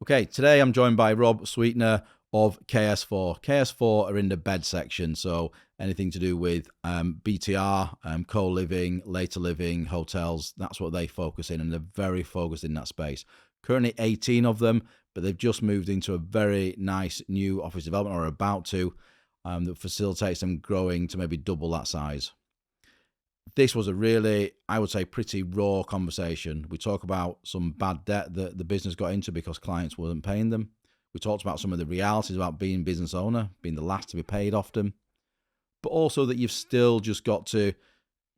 Okay, today I'm joined by Rob Sweetner of KS4. KS4 are in the bed section, so anything to do with BTR, co-living, later living, hotels, that's what they focus in, and they're very focused in that space. Currently 18 of them, but they've just moved into a very nice new office development, or about to, that facilitates them growing to maybe double that size. This was a really, I would say, pretty raw conversation. We talk about some bad debt that the business got into because clients weren't paying them. We talked about some of the realities about being business owner, being the last to be paid often, but also that you've still just got to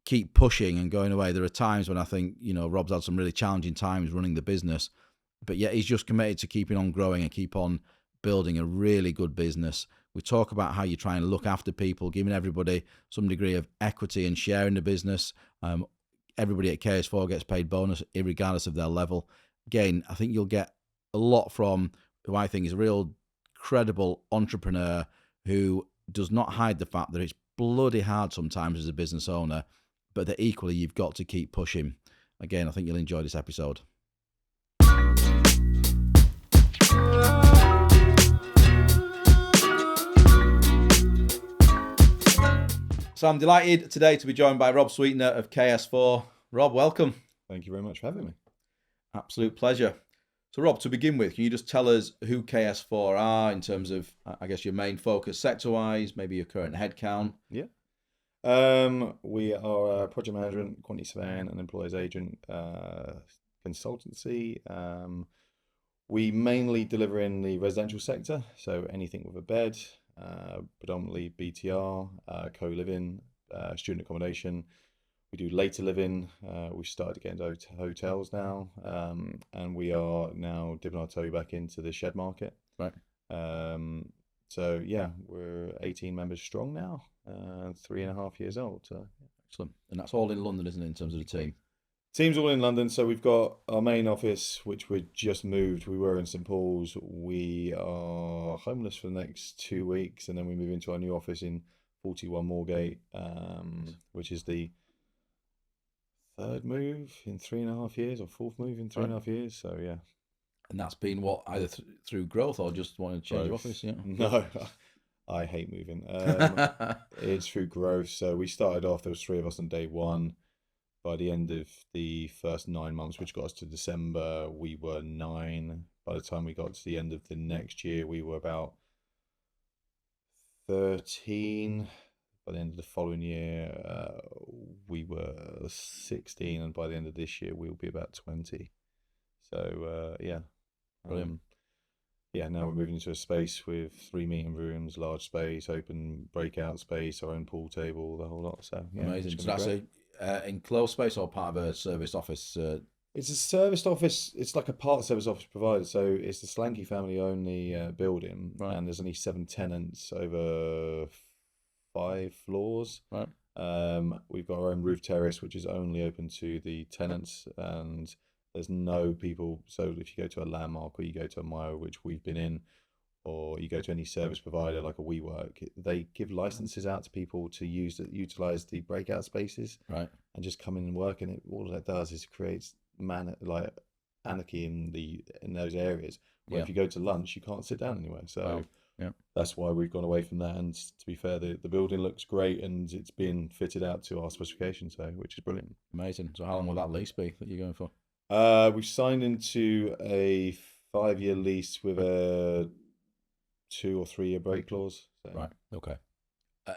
keep pushing and going away. There are times when I think, Rob's had some really challenging times running the business, but yet he's just committed to keeping on growing and keep on building a really good business. We talk about how you try and look after people, giving everybody some degree of equity and share in the business. Everybody at KS4 gets paid bonus, regardless of their level. Again, I think you'll get a lot from who I think is a real credible entrepreneur who does not hide the fact that it's bloody hard sometimes as a business owner, but that equally you've got to keep pushing. Again, I think you'll enjoy this episode. So I'm delighted today to be joined by Rob Sweetner of KS4. Rob, welcome. Thank you very much for having me. Absolute pleasure. So Rob, to begin with, can you just tell us who KS4 are in terms of, I guess, your main focus sector-wise, maybe your current headcount? Yeah. We are a project management, quantity surveying and employers agent consultancy. We mainly deliver in the residential sector, so anything with a bed, predominantly BTR, co-living, student accommodation. We do later living. We've started to get into hotels now, and we are now dipping our toe back into the shed market. Right. So yeah, we're 18 members strong now, 3.5 years old. So excellent. And that's all in London, isn't it, in terms of the team? Team's all in London. So we've got our main office, which we just moved. We were in St Paul's. We are homeless for the next 2 weeks, and then we move into our new office in 41 Moorgate, which is the third move in 3.5 years, or fourth move in 3.5 years. So yeah. And that's been what, either through growth or just wanting to change your office? Yeah. No, I hate moving. It's through growth. So we started off, there was 3 of us on day one. By the end of the first 9 months, which got us to December, we were 9. By the time we got to the end of the next year, we were about 13. By the end of the following year, we were 16. And by the end of this year, we'll be about 20. So, yeah. Brilliant. Yeah, now we're moving into a space with 3 meeting rooms, large space, open breakout space, our own pool table, the whole lot. So, yeah. Amazing. So that's enclosed space or part of a service office? It's a serviced office. It's like a part service office provider. So it's the Slanky family own the building, right. And there's only 7 tenants over 5 floors. Right. We've got our own roof terrace, which is only open to the tenants, and there's no people. So if you go to a Landmark or you go to a Myo, which we've been in, or you go to any service provider like a WeWork, they give licenses out to people to utilize the breakout spaces, right, and just come in and work. And all that does is creates anarchy in those areas. Where if you go to lunch, you can't sit down anywhere. So that's why we've gone away from that. And to be fair, the building looks great and it's been fitted out to our specifications, so which is brilliant. Amazing. So how long will that lease be that you're going for? We've signed into a 5-year lease with a 2 or 3 year break clause. So. Right. Okay.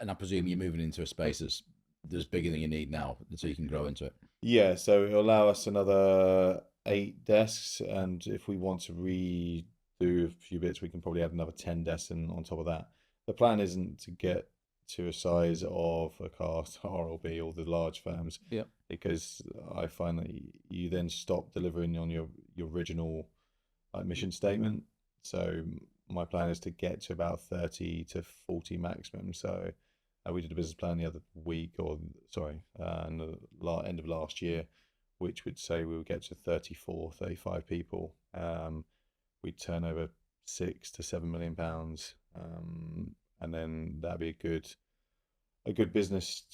And I presume you're moving into a space that's bigger than you need now, so you can grow into it. Yeah. So it'll allow us another 8 desks, and if we want to redo a few bits, we can probably add another 10 desks on top of that. The plan isn't to get to a size of a Cast or all the large firms. Yeah. Because I find that you then stop delivering on your original mission statement. So my plan is to get to about 30 to 40 maximum. So we did a business plan the other week, in the end of last year, which would say we would get to 34, 35 people. We'd turn over 6 to 7 million pounds, and then that'd be a good business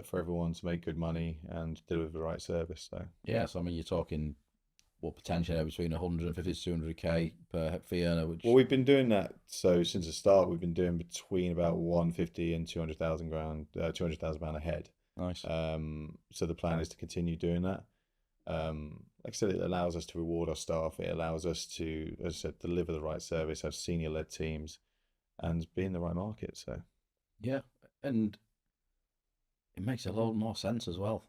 for everyone to make good money and deliver the right service. So yeah, so I mean, you're talking well, potentially between 150 to 200k per fee earner, Well, which we've been doing that. So since the start, we've been doing between about 150 and 200,000 grand, 200,000 pound a head. nice. So the plan is to continue doing that. Like I said, it allows us to reward our staff. It allows us to, as I said, deliver the right service, have senior-led teams, and be in the right market. So Yeah, and it makes a lot more sense as well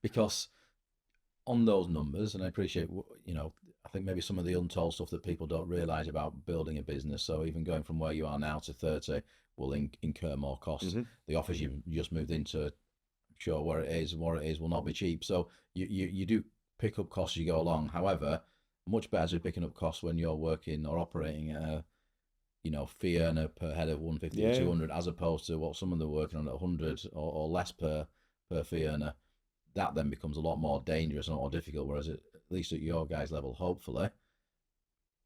because on those numbers, and I appreciate, I think maybe some of the untold stuff that people don't realize about building a business. So even going from where you are now to 30 will incur more costs. The office you've just moved into, I'm sure where it is will not be cheap. So you do pick up costs as you go along. However, much better to be picking up costs when you're working or operating at a fee earner per head of 150 to yeah, 200, as opposed to what some of them are working on at 100 or less per fee earner. That then becomes a lot more dangerous and a lot more difficult. Whereas at least at your guys' level, hopefully,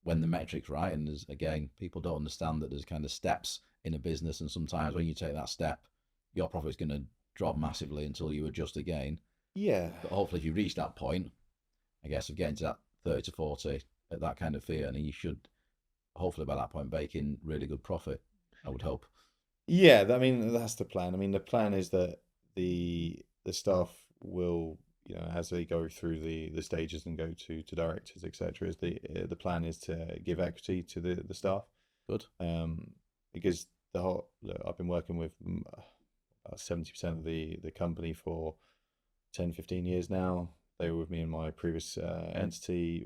when the metric's right, and there's, again, people don't understand that there's kind of steps in a business, and sometimes when you take that step, your profit's going to drop massively until you adjust again. yeah, But hopefully, if you reach that point, I guess, of getting to that 30 to 40 at that kind of fee earner, you should hopefully by that point bake in really good profit, I would hope. yeah. I mean, that's the plan. I mean, the plan is that the staff will, as they go through the stages and go to directors, etc. Is the plan is to give equity to the staff. Good. Because look, I've been working with about 70% of the company for 10, 15 years now. They were with me in my previous entity.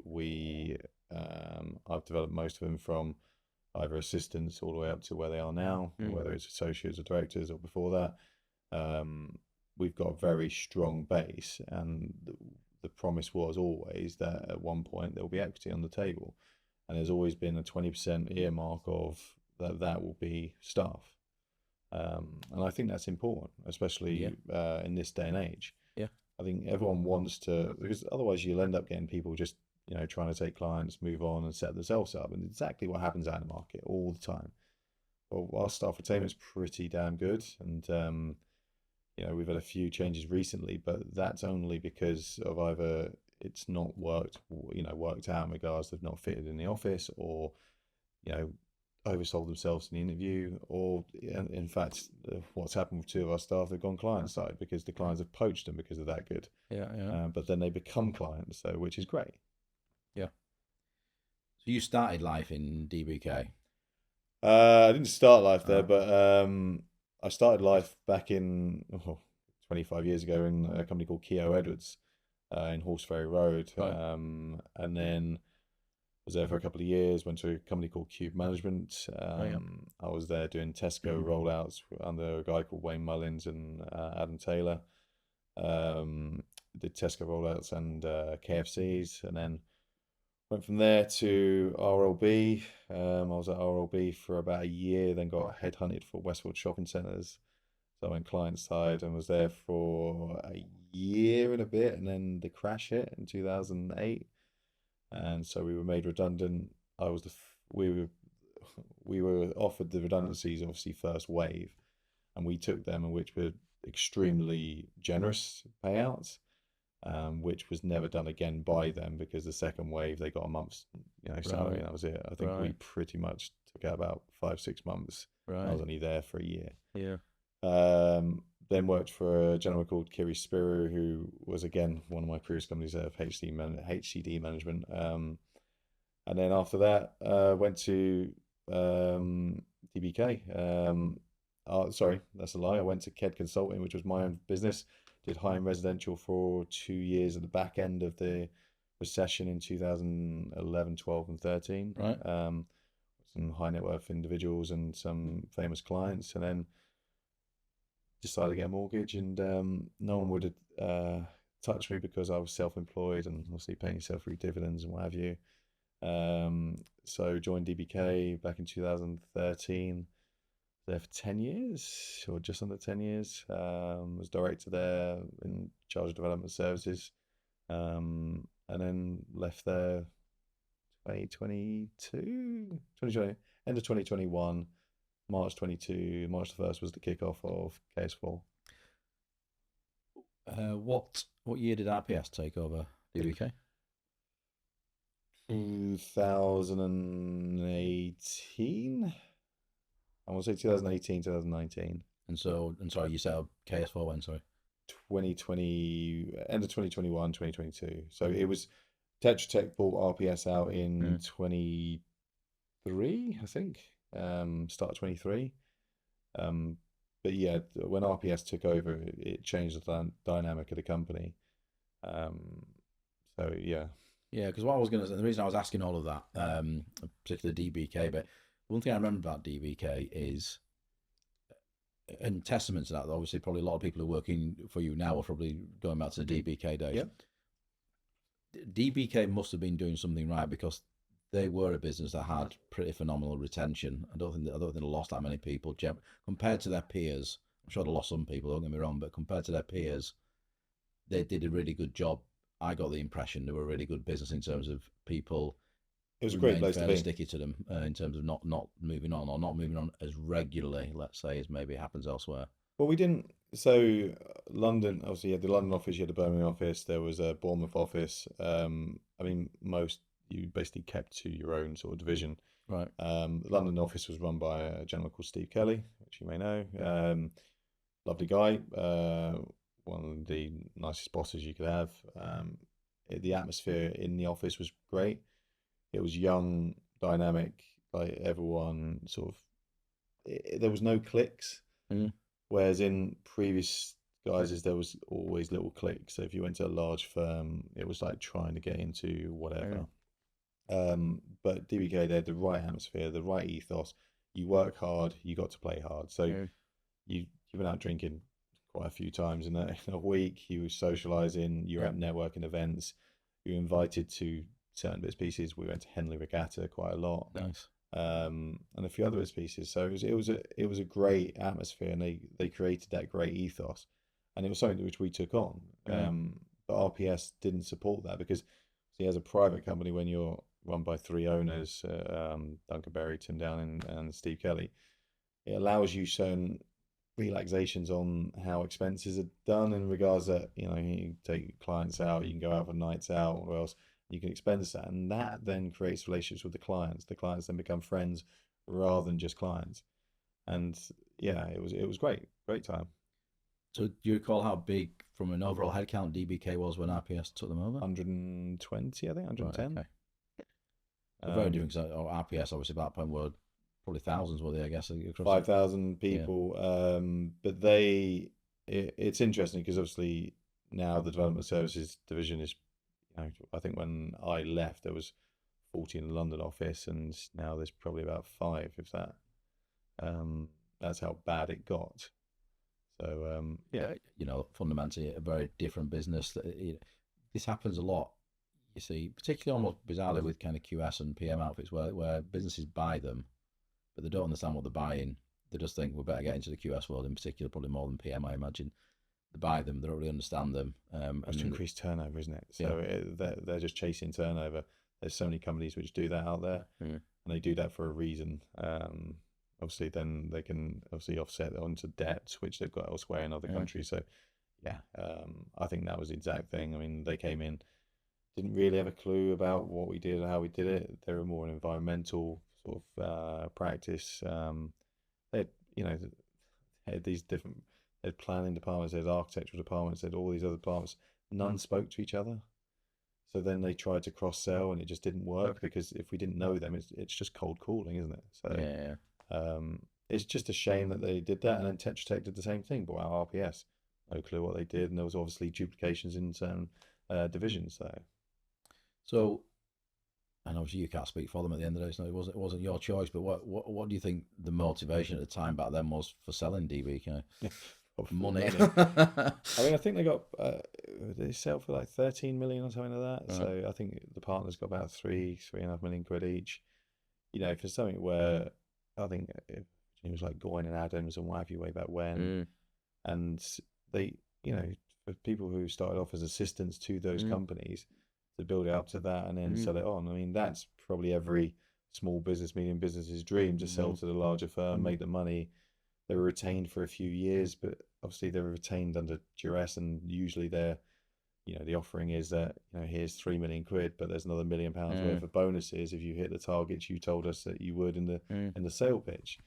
I've developed most of them from either assistants all the way up to where they are now, whether it's associates or directors or before that. We've got a very strong base, and the promise was always that at one point there will be equity on the table, and there's always been a 20% earmark of that will be staff. And I think that's important, especially in this day and age. Yeah. I think everyone wants to, because otherwise you'll end up getting people just, trying to take clients, move on and set themselves up. And exactly what happens out in the market all the time. Well, our staff retainment's pretty damn good. And, we've had a few changes recently, but that's only because of either it's not worked out in regards they've not fitted in the office, or, oversold themselves in the interview, or in fact, what's happened with two of our staff, they've gone client side because the clients have poached them because they're that good. Yeah. But then they become clients, so which is great. Yeah. So you started life in DBK. I didn't start life there, but I started life back in 25 years ago in a company called Keogh Edwards in Horseferry Road, Right. and then was there for a couple of years. Went to a company called Cube Management. I was there doing Tesco rollouts under a guy called Wayne Mullins and Adam Taylor. Did Tesco rollouts and KFCs, and then went from there to RLB. I was at RLB for about a year, then got headhunted for Westfield Shopping Centres. So I went client side and was there for a year and a bit, and then the crash hit in 2008, and so we were made redundant. We were offered the redundancies, obviously first wave, and we took them, and which were extremely generous payouts, which was never done again by them, because the second wave they got a month's salary, and that was it. I think we pretty much took out about 5-6 months. I was only there for a year. Yeah. Then worked for a gentleman called Kiri Spiru, who was again one of my previous companies of HCD management. And then after that, went to DBK. Sorry, that's a lie. I went to KED Consulting, which was my own business. Did high-end residential for 2 years at the back end of the recession in 2011, 12, and 13. Right. Some high net worth individuals and some famous clients, and then decided to get a mortgage, and no one would touch me because I was self-employed and obviously paying yourself through dividends and what have you. So joined DBK back in 2013. There for 10 years, or just under 10 years. Was director there, in charge of development services, and then left there 2020, end of 2021. March 22, March the 1st was the kickoff of KS4. What year did RPS take over DBK? 2018. I want to say 2018, 2019. And sorry, you set up KS4 when? Sorry. 2020, end of 2021, 2022. So it was Tetra Tech bought RPS out in 23, I think, start of 23. But yeah, when RPS took over, it changed the dynamic of the company. So yeah. Yeah, because what I was going to say, the reason I was asking all of that, particularly DBK, but one thing I remember about DBK is, and testament to that, obviously, probably a lot of people who are working for you now are probably going back to the DBK days. Yep. DBK must have been doing something right because they were a business that had pretty phenomenal retention. I don't think they lost that many people compared to their peers. I'm sure they lost some people. Don't get me wrong, but compared to their peers, they did a really good job. I got the impression they were a really good business in terms of people. It was a great place to be. Sticky to them in terms of not moving on, or not moving on as regularly, let's say, as maybe happens elsewhere. Well, we didn't. So London, obviously, you had the London office, you had the Birmingham office, there was a Bournemouth office. I mean, most you basically kept to your own sort of division. Right. The London office was run by a gentleman called Steve Kelly, which you may know. Lovely guy, one of the nicest bosses you could have. The atmosphere in the office was great. It was young, dynamic, like everyone sort of. There was no cliques. Whereas in previous guises, there was always little cliques. So if you went to a large firm, it was like trying to get into whatever. But DBK, they had the right atmosphere, the right ethos. You work hard, you got to play hard. So you've been out drinking quite a few times in a week. You were socialising, you were at networking events, you were invited to certain bits and pieces. We went to Henley Regatta quite a lot. Nice. And a few other bits and pieces. So it was a great atmosphere, and they created that great ethos, and it was something which we took on. But RPS didn't support that because see, as a private company, when you're run by three owners, Duncan Berry, Tim Downing, and Steve Kelly, it allows you certain relaxations on how expenses are done in regards that you can take clients out, you can go out for nights out, or else you can expense that, and that then creates relationships with the clients. The clients then become friends rather than just clients, and yeah, it was great time. So do you recall how big from an overall headcount DBK was when RPS took them over? 120, I think, 110. Right, okay. Very different. RPS obviously at that point were probably thousands, were they? I guess 5,000 people. But it's interesting because obviously now the development services division is. I think when I left, there was 40 in the London office, and now there's probably about 5, if that. That's how bad it got. So yeah, fundamentally a very different business. This happens a lot. You see, particularly almost bizarrely with kind of QS and PM outfits, where businesses buy them, but they don't understand what they're buying. They just think we better get into the QS world in particular, probably more than PM, I imagine. They buy them, they don't really understand them. That's to increase turnover, isn't it? So they're just chasing turnover. There's so many companies which do that out there, and they do that for a reason. Obviously, then they can offset it onto debt, which they've got elsewhere in other countries. So, I think that was the exact thing. I mean, they came in, didn't really have a clue about what we did or how we did it. They were more an environmental sort of practice. They had these different. They had planning departments, they had architectural departments, they had all these other departments. None spoke to each other. So then they tried to cross sell, and it just didn't work because if we didn't know them, it's just cold calling, isn't it? So it's just a shame that they did that. And then Tetra Tech did the same thing, bought out RPS. No clue what they did, and there was obviously duplications in certain divisions. So, and obviously you can't speak for them at the end of the day, so it wasn't your choice. But what do you think the motivation at the time back then was for selling DBK? Money. I mean, I think they got they sell for like 13 million or something like that. So I think the partners got about 3.5 million quid each. For something where I think it was like Goyne and Adams and what have you way back when, and they, for people who started off as assistants to those companies to build it up to that and then sell it on. I mean, that's probably every small business, medium business's dream, to sell to the larger firm, make the money. They were retained for a few years, but obviously they were retained under duress, and usually they're, the offering is that, here's 3 million quid, but there's another £1 million worth of bonuses if you hit the targets you told us that you would in the sale pitch.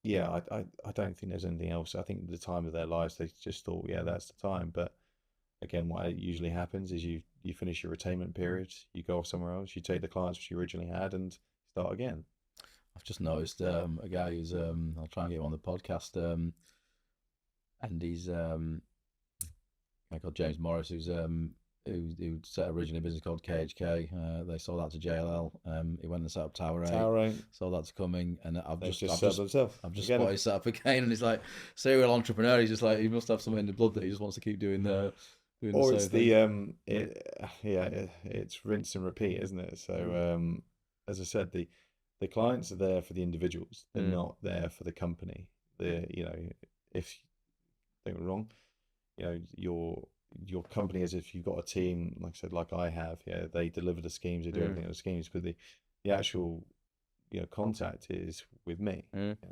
Yeah, I don't think there's anything else. I think at the time of their lives, they just thought, yeah, that's the time. But again, what usually happens is you finish your retainment period, you go off somewhere else, you take the clients which you originally had and start again. I've just noticed a guy who's I'll try and get him on the podcast, and he's a guy called James Morris, who set originally a business called KHK. They sold that to JLL. He went and set up Tower 8. Tower 8. Sold that to Cumming, and I've just spotted his set up again, and he's like serial entrepreneur. He's just like, he must have something in the blood that he just wants to keep doing or it's it's rinse and repeat, isn't it? So as I said, the clients are there for the individuals. They're not there for the company. If don't get me wrong, your company is, if you've got a team, like I said, like I have, they deliver the schemes, they do everything on the schemes, but the actual contact is with me.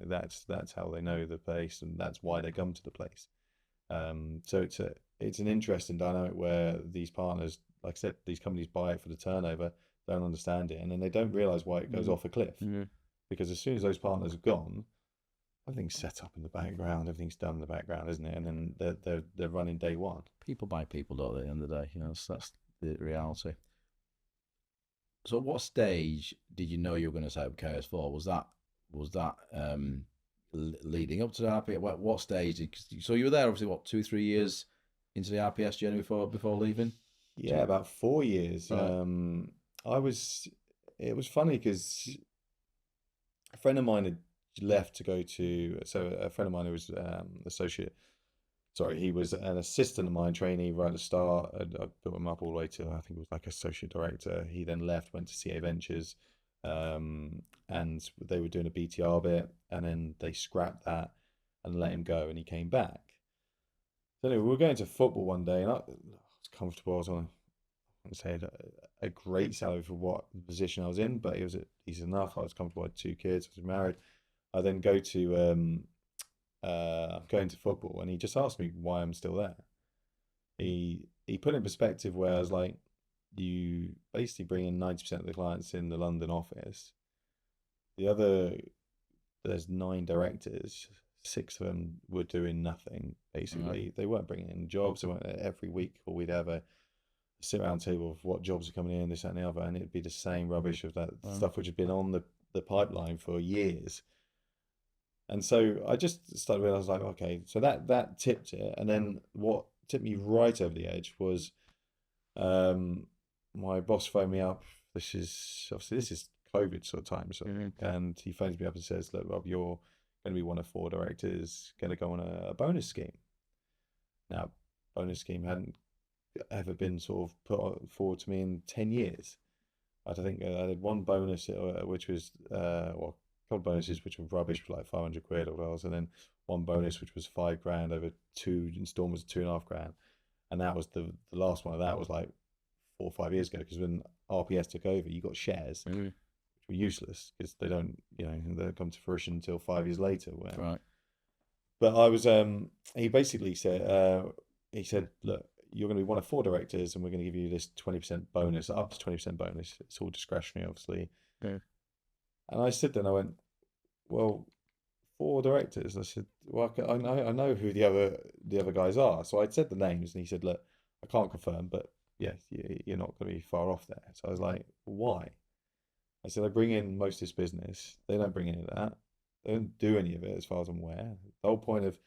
That's how they know the place, and that's why they come to the place. So it's an interesting dynamic where these partners, like I said, these companies buy it for the turnover, don't understand it, and then they don't realize why it goes off a cliff. Because as soon as those partners have gone, everything's set up in the background, everything's done in the background, isn't it? And then they're running day one. People buy people, don't they? At the end of the day, so that's the reality. So, at what stage did you know you were going to set up KS4? Was that leading up to the RPS? What stage? So you were there, obviously, what, 2-3 years into the RPS journey before leaving? Yeah, about 4 years. Right. It was funny because a friend of mine had left to go to, so a friend of mine who was he was an assistant of mine, trainee right at the start. I built him up all the way to, I think it was like associate director. He then left, went to CA Ventures, and they were doing a BTR bit, and then they scrapped that and let him go, and he came back. So anyway, we were going to football one day, and I was comfortable. I was on, I wouldn't say a great salary for what position I was in, but it was decent enough. I was comfortable. I had 2 kids. I was married. I then go to going to football, and he just asked me why I'm still there. He put it in perspective where I was like, you basically bring in 90% of the clients in the London office. There's 9 directors, 6 of them were doing nothing, basically. They weren't bringing in jobs. Every week, or we'd have a sit round table of what jobs are coming in, this, that, and the other, and it'd be the same rubbish of that stuff which had been on the pipeline for years. And so I just started realizing, like, okay, so that tipped it. And then what tipped me right over the edge was my boss phoned me up. This is COVID sort of time. So, and he phones me up and says, look, Rob, you're going to be one of 4 directors going to go on a bonus scheme. Now, bonus scheme hadn't ever been sort of put forward to me in 10 years. I think I had one bonus, which was, couple bonuses which were rubbish, like 500 quid or whatever, and then one bonus which was 5 grand over 2 installments of 2.5 grand, and that was the last one of that was like 4 or 5 years ago, because when RPS took over, you got shares which were useless because they don't come to fruition until 5 years later. Right. But I was he basically said look, you're going to be one of 4 directors, and we're going to give you this 20% bonus, up to 20% bonus. It's all discretionary, obviously. And I stood there and I went, well, 4 directors. I said, well, I know who the other guys are. So I said the names, and he said, look, I can't confirm, but yeah, you're not going to be far off there. So I was like, why? I said, I bring in most of this business. They don't bring any of that. They don't do any of it, as far as I'm aware. The whole point of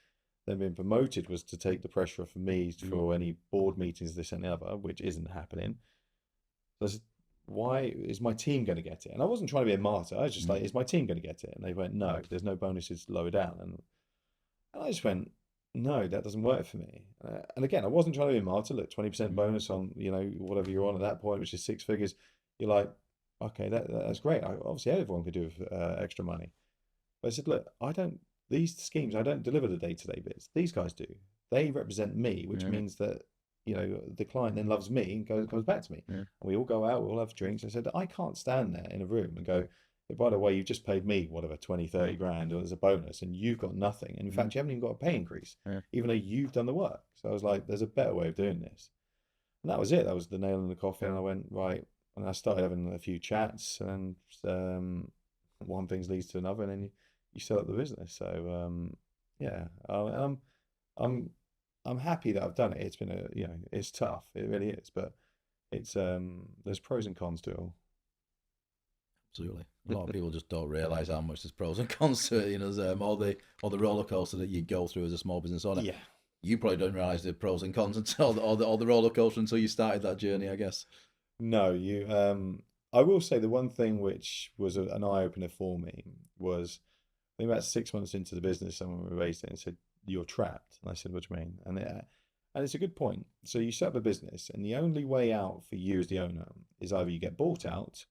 them being promoted was to take the pressure off of me for any board meetings, this and the other, which isn't happening. So I said, why is my team going to get it? And I wasn't trying to be a martyr. I was just like, is my team going to get it? And they went, no, there's no bonuses lower down. And I just went, no, that doesn't work for me. And again, I wasn't trying to be a martyr. Look, 20% bonus on, whatever you're on at that point, which is 6 figures. You're like, okay, that's great. Obviously, everyone could do with extra money. But I said, look, these schemes, I don't deliver the day-to-day bits. These guys do. They represent me, which means that, the client then loves me and comes back to me. And we all go out, we all have drinks. I said, I can't stand there in a room and go, by the way, you've just paid me whatever 20, 30 grand as a bonus, and you've got nothing. And in fact, you haven't even got a pay increase, even though you've done the work. So I was like, there's a better way of doing this. And that was it. That was the nail in the coffin. And I went, right. And I started having a few chats, and one thing leads to another, and then you set up the business. So yeah, I'm happy that I've done it. It's been it's tough. It really is, but it's there's pros and cons to it all. Absolutely. A lot of people just don't realise how much there's pros and cons to it. You know, there's all the roller coaster that you go through as a small business owner. Yeah. You probably don't realise the pros and cons until all the roller coaster until you started that journey, I guess. No, I will say the one thing which was an eye opener for me was, I think about 6 months into the business, someone raised it and said, "You're trapped." And I said, "What do you mean?" And it's a good point. So you set up a business, and the only way out for you as the owner is either you get bought out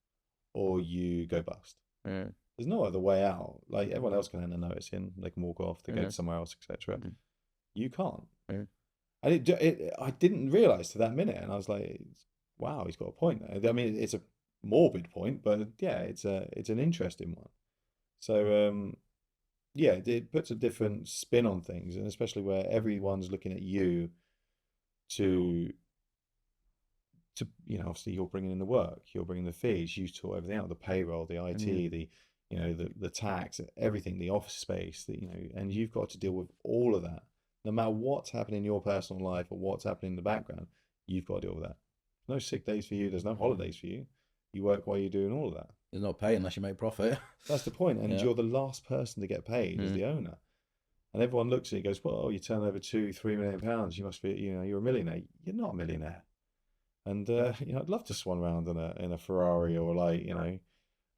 or you go bust. There's no other way out. Like, everyone else can hand a notice in, they can walk off, they go somewhere else, etc. You can't. And I didn't realize to that minute, and I was like, wow, he's got a point there. I mean, it's a morbid point, but yeah, it's an interesting one. So yeah, it puts a different spin on things, and especially where everyone's looking at you to obviously you're bringing in the work, you're bringing the fees, you sort everything out, the payroll, the IT, the tax, everything, the office space, and you've got to deal with all of that. No matter what's happening in your personal life or what's happening in the background, you've got to deal with that. No sick days for you. There's no holidays for you. You work while you're doing all of that. There's no pay unless you make profit. That's the point. And you're the last person to get paid as the owner. And everyone looks at you and goes, well, you turn over £2-3 million. You must be, you're a millionaire. You're not a millionaire. And, I'd love to swan around in a Ferrari or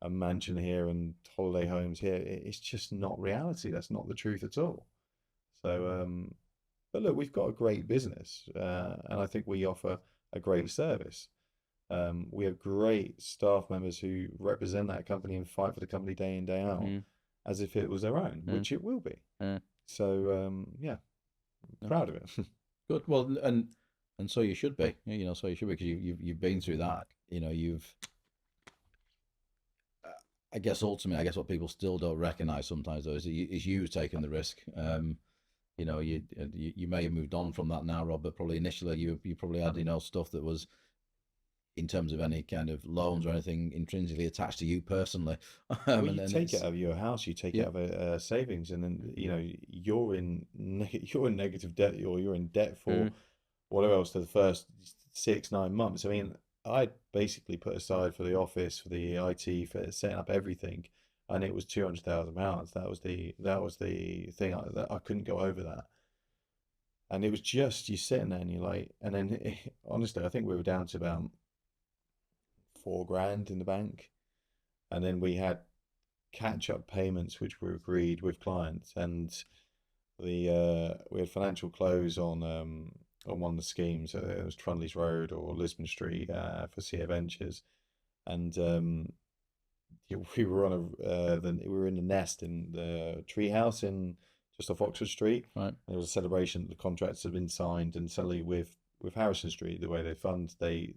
a mansion here and holiday homes here. It's just not reality. That's not the truth at all. So, but look, we've got a great business, and I think we offer a great service. We have great staff members who represent that company and fight for the company day in, day out, as if it was their own, which it will be. So, yeah, proud of it. Good. Well, and so you should be. So you should be, because you've been through that. I guess ultimately, what people still don't recognise sometimes, though, is you taking the risk. You may have moved on from that now, Rob, but probably initially you probably had stuff that was, in terms of any kind of loans or anything, intrinsically attached to you personally. Well, you take it out of your house, you take it out of savings, and then you're in negative debt, or you're in debt for whatever else for the first 6-9 months. I mean, I basically put aside for the office, for the IT, for setting up everything, and it was £200,000. That was the thing. I couldn't go over that. And it was just you sitting there and you're like, and then honestly, I think we were down to about £4,000 in the bank, and then we had catch-up payments which were agreed with clients, and we had financial close on one of the schemes. It was Trunley's Road or Lisbon Street for CA Ventures, and we were we were in the Nest in the treehouse in just off Oxford Street. Right. There was a celebration that the contracts had been signed, and suddenly with Harrison Street, the way they fund, they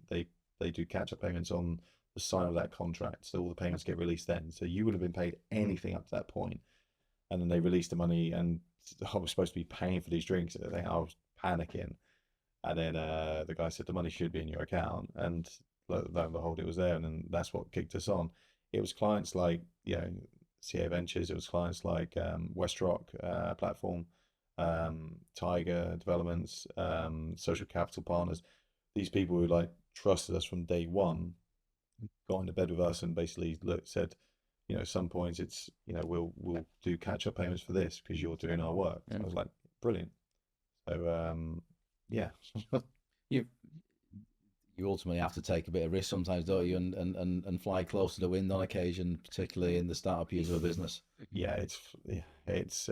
do catch-up payments on the sign of that contract, so all the payments get released then. So you would have been paid anything up to that point, and then they released the money, and I was supposed to be paying for these drinks. I think I was panicking, and then the guy said the money should be in your account, and lo and behold, it was there, and then that's what kicked us on. It was clients like CA Ventures, it was clients like West Rock platform, Tiger Developments, Social Capital Partners. These people who trusted us from day one, got into bed with us and basically said, at some points it's we'll do catch-up payments for this because you're doing our work. So I was like, brilliant. So yeah. You ultimately have to take a bit of risk sometimes, don't you, and fly close to the wind on occasion, particularly in the startup years of a business. Yeah, it's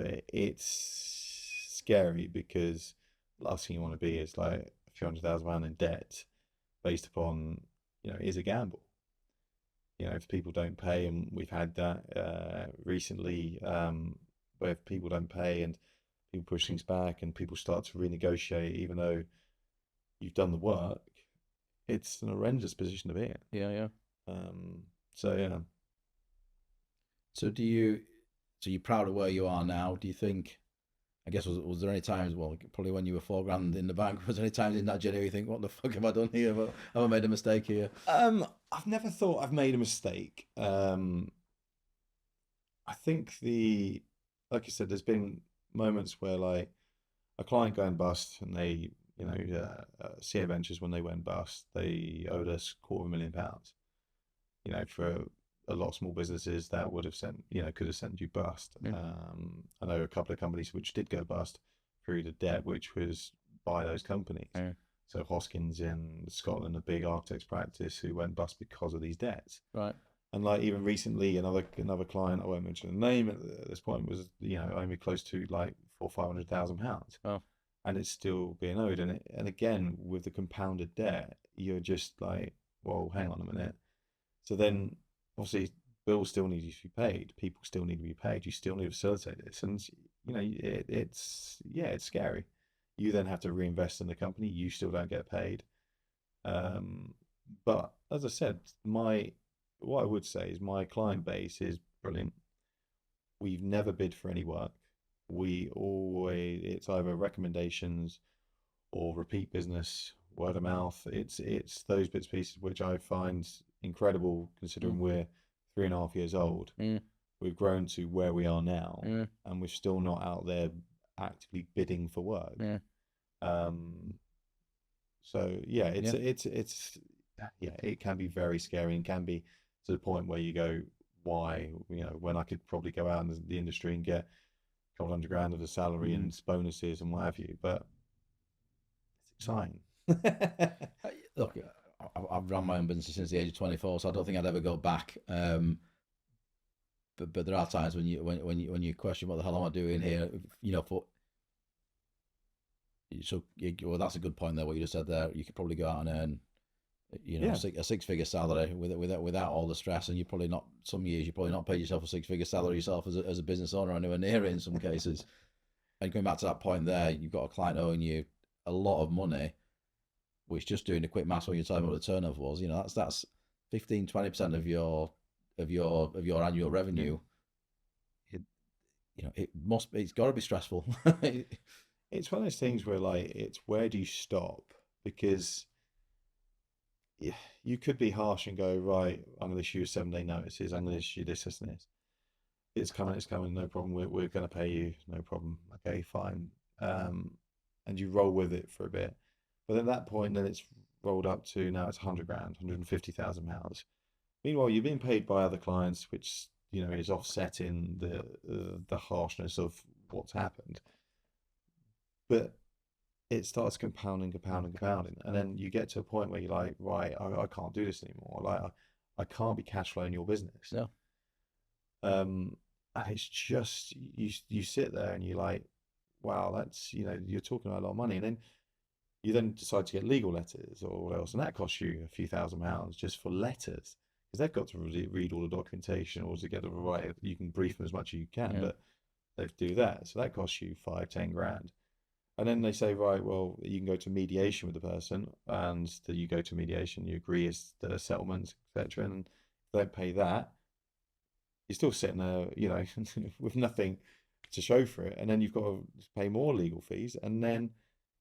scary, because the last thing you want to be is like a few £100,000 in debt based upon is a gamble. If people don't pay, and we've had that recently, where if people don't pay and people push things back and people start to renegotiate even though you've done the work, it's an horrendous position to be in. Yeah. So yeah. So you're proud of where you are now? Do you think? I guess was there any times? Well, probably when you were 4 grand in the bank. Was there any times in that journey you think, "What the fuck have I done here? Have I made a mistake here?" I've never thought I've made a mistake. I think like you said, there's been moments where like a client going bust, and they, CA Ventures, when they went bust, they owed us £250,000. For a lot of small businesses, that would have could have sent you bust. I know a couple of companies which did go bust through the debt, which was by those companies. Yeah. So Hoskins in Scotland, a big architects practice, who went bust because of these debts. Right. And like even recently, another client, I won't mention the name at this point, was only close to like £400,000-500,000, Oh. and it's still being owed. And again, with the compounded debt, you're just like, well, hang on a minute. So then, obviously, bills still need to be paid. People still need to be paid. You still need to facilitate this, and it's scary. You then have to reinvest in the company. You still don't get paid. But as I said, what I would say is my client base is brilliant. We've never bid for any work. It's either recommendations or repeat business, word of mouth. It's those bits pieces which I find incredible, considering we're 3.5 years old. We've grown to where we are now, and we're still not out there actively bidding for work. So yeah, it can be very scary, and can be to the point where you go, why, when I could probably go out in the industry and get a couple £100,000 of a salary and bonuses and what have you, but it's exciting. Look, I've run my own business since the age of 24, so I don't think I'd ever go back. But there are times when you question, what the hell am I doing here? Well, that's a good point there. What you just said there, you could probably go out and earn, a six-figure salary without all the stress, and some years you probably not paid yourself a six-figure salary yourself as a business owner, anywhere near it in some cases. And going back to that point there, you've got a client owing you a lot of money, which, just doing a quick math when you're talking about what the turnover was, that's 15-20% of your annual revenue. It's got to be stressful. It's one of those things where, like, it's where do you stop? Because you could be harsh and go, right, I'm going to issue 7-day notices, I'm going to issue this, and this. It's coming, no problem. We're going to pay you, no problem. Okay, fine. And you roll with it for a bit. But at that point, then it's rolled up to, now it's 100 grand, £150,000. Meanwhile, you're being paid by other clients, which, is offsetting the harshness of what's happened. But it starts compounding, and then you get to a point where you're like, right, I can't do this anymore. Like, I can't be cash flowing your business. No. And it's just, you sit there and you're like, wow, that's, you're talking about a lot of money, and then you then decide to get legal letters or what else, and that costs you a few £1,000s just for letters, because they've got to read all the documentation, or to get the right. You can brief them as much as you can, but they have to do that, so that costs you 5-10 grand. And then they say, right, well, you can go to mediation with the person, and you go to mediation, you agree as the settlement, etc. And if they don't pay that, you're still sitting there, with nothing to show for it. And then you've got to pay more legal fees. And then,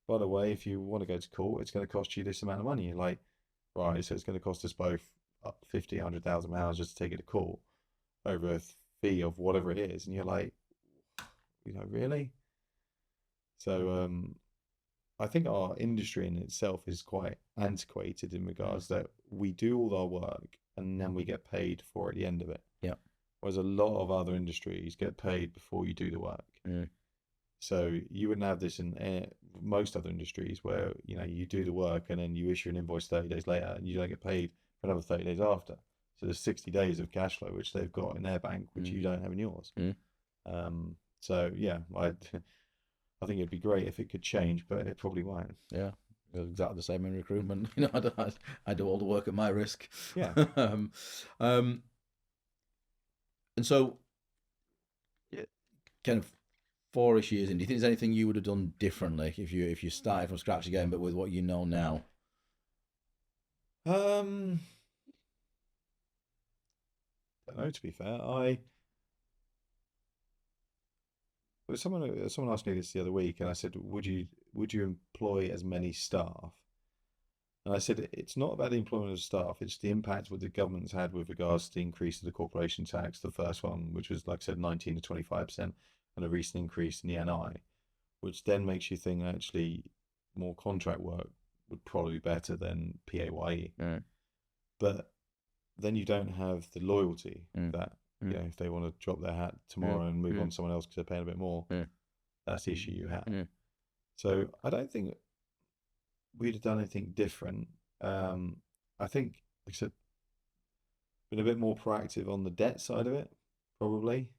by the way, if you want to go to court, it's going to cost you this amount of money. You're like, right, so it's going to cost us both £50,000-100,000 just to take it to court over a fee of whatever it is. And you're like, really? So I think our industry in itself is quite antiquated in regards that we do all our work and then we get paid for at the end of it. Yeah. Whereas a lot of other industries get paid before you do the work. So you wouldn't have this in most other industries, where you do the work and then you issue an invoice 30 days later and you don't get paid for another 30 days after. So there's 60 days of cash flow which they've got in their bank, which you don't have in yours. So yeah, I think it'd be great if it could change, but it probably won't. Yeah, exactly the same in recruitment. I do all the work at my risk. Yeah. And so, kind of 4-ish years in, do you think there's anything you would have done differently if you started from scratch again, but with what you know now? Don't know, to be fair. But someone asked me this the other week, and I said, would you employ as many staff? And I said, it's not about the employment of staff, it's the impact what the government's had with regards to the increase of the corporation tax, the first one, which was, like I said, 19 to 25%, and a recent increase in the NI, which then makes you think actually more contract work would probably be better than PAYE. Mm. But then you don't have the loyalty that, if they want to drop their hat tomorrow and move on to someone else because they're paying a bit more, that's the issue you have. So I don't think we'd have done anything different. I think, like I said, been a bit more proactive on the debt side of it, probably.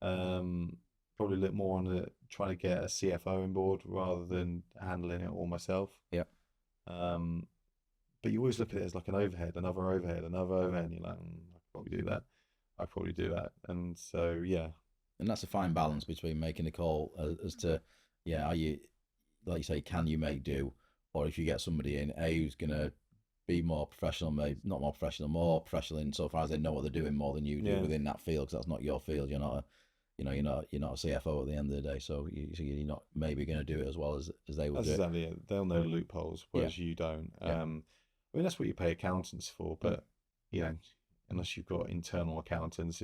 Probably a little more on the trying to get a CFO on board rather than handling it all myself. Yeah. But you always look at it as like an overhead, another overhead, another overhead, and you're like, I could probably do that. I probably do that. And so, yeah. And that's a fine balance between making a call as to, are you, like you say, can you make do? Or if you get somebody in, who's going to be more professional, maybe not more professional insofar as they know what they're doing more than you do within that field, because that's not your field. You're not you're not a CFO at the end of the day, so you're not maybe going to do it as well as they will do. Exactly it. They'll know loopholes, whereas you don't. I mean, that's what you pay accountants for, but unless you've got internal accountants,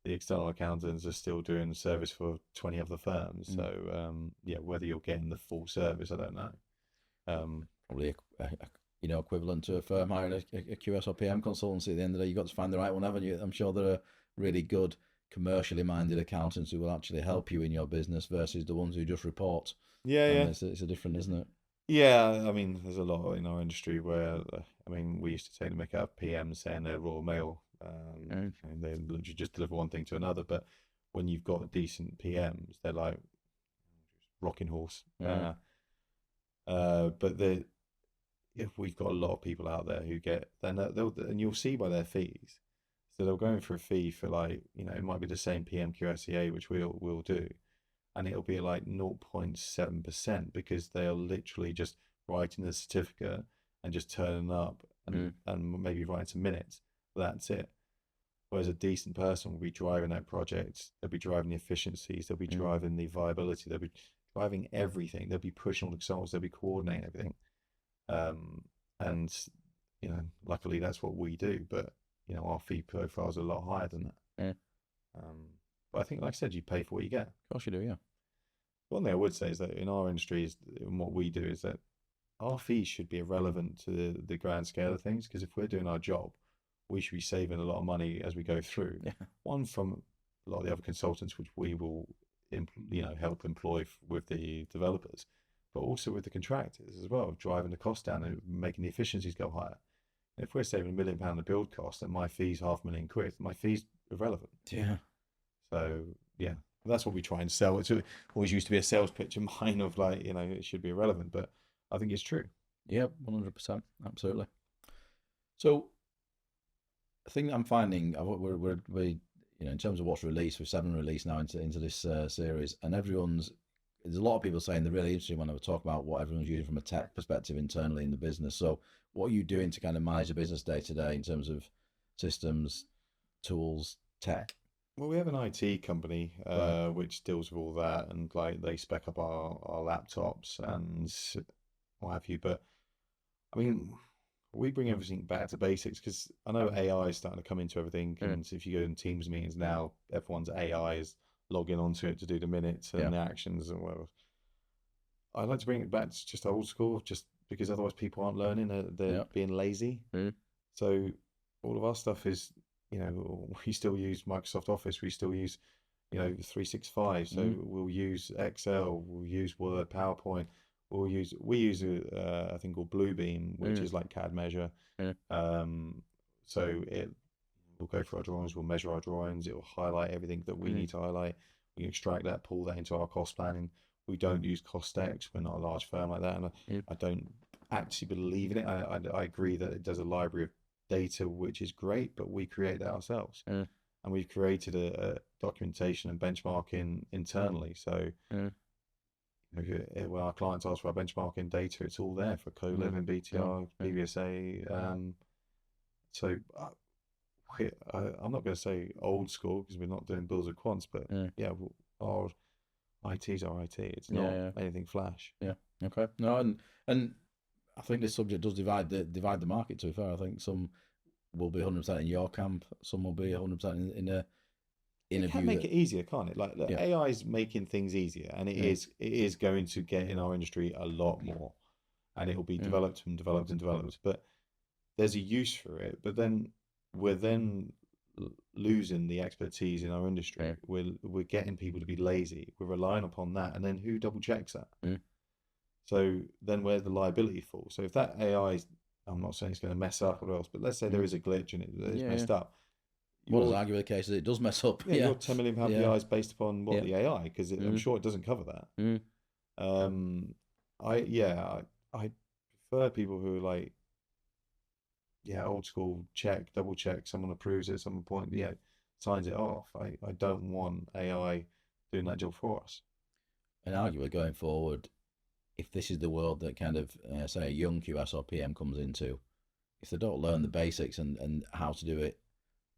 the external accountants are still doing service for 20 other firms. So whether you're getting the full service, I don't know. Probably equivalent to a firm hiring a QS or PM consultancy. At the end of the day, you've got to find the right one, haven't you? I'm sure there are really good commercially minded accountants who will actually help you in your business versus the ones who just report. It's a different, isn't it? Yeah, I mean, there's a lot in our industry where, we used to take the mick out of PMs saying they're Royal Mail, and they literally just deliver one thing to another. But when you've got decent PMs, they're like rocking horse. But if we've got a lot of people out there who get, then and you'll see by their fees. So they'll go in for a fee for it might be the same PMQSEA, which we'll do. And it'll be like 0.7% because they are literally just writing the certificate and just turning up and maybe writing some minutes. That's it. Whereas a decent person will be driving that project. They'll be driving the efficiencies. They'll be driving the viability. They'll be driving everything. They'll be pushing all the consultants. They'll be coordinating everything. And luckily that's what we do. But our fee profile is a lot higher than that. But I think, like I said, you pay for what you get. Of course you do, yeah. One thing I would say is that in our industry, and what we do is that our fees should be irrelevant to the grand scale of things, because if we're doing our job, we should be saving a lot of money as we go through. Yeah. One, from a lot of the other consultants, which we will help employ with the developers, but also with the contractors as well, driving the cost down and making the efficiencies go higher. If we're saving £1 million a build cost and my fee's £500,000, my fee's irrelevant. Yeah. So that's what we try and sell. It always used to be a sales pitch of mine of it should be irrelevant, but I think it's true. Yeah, 100%, absolutely. So the thing that I'm finding, we're in terms of what's released, with 7 released now into this series, and there's a lot of people saying they're really interested when I talk about what everyone's using from a tech perspective internally in the business. So what are you doing to kind of manage the business day to day in terms of systems, tools, tech? Well, we have an IT company which deals with all that, and they spec up our laptops and what have you. But I mean, we bring everything back to basics, because I know AI is starting to come into everything. And if you go in Teams meetings now, everyone's AI is logging onto it to do the minutes and the actions and whatever. I like to bring it back to just old school, just because otherwise people aren't learning. They're being lazy. So all of our stuff is, we still use Microsoft Office. We still use, 365. So we'll use Excel. We'll use Word, PowerPoint. We use a thing called Bluebeam, which is like CAD measure. So we'll go through our drawings. We'll measure our drawings. It will highlight everything that we need to highlight. We can extract that, pull that into our cost planning. We don't use Costex. We're not a large firm like that, and I don't actually believe in it. I agree that it does a library of data, which is great, but we create that ourselves, and we've created a documentation and benchmarking internally. So when our clients ask for our benchmarking data, it's all there for co-living, BTR, BBSA. So I'm not going to say old school, because we're not doing bills of quants, but IT's our IT. It's Yeah, not yeah, anything flash. yeah. Okay. No, and I think this subject does divide the market. To be fair, I think some will be 100% in your camp. Some will be 100% in It a can view make that it easier, can't it? Like look, yeah, AI is making things easier, and yeah, it is going to get in our industry a lot more, and it will be yeah, developed and developed and developed. But there's a use for it. But then we're then losing the expertise in our industry. yeah, We're getting people to be lazy. We're relying upon that, and then who double checks that? yeah. So then where the liability falls. So if that AI is, I'm not saying it's going to mess up or else, but let's say there Mm. is a glitch and it's Yeah, yeah. messed up. Well, there's Your arguably the case that it does mess up. yeah, Yeah, your £10 million yeah, PI is based upon what yeah. the AI, because I'm Mm, sure it doesn't cover that. mm, I prefer people who are like, yeah, old school, check, double check, someone approves it at some point, yeah, signs it off. I don't want AI doing that job for us. and arguably going forward, if this is the world that kind of say a young QS or PM comes into, if they don't learn the basics and how to do it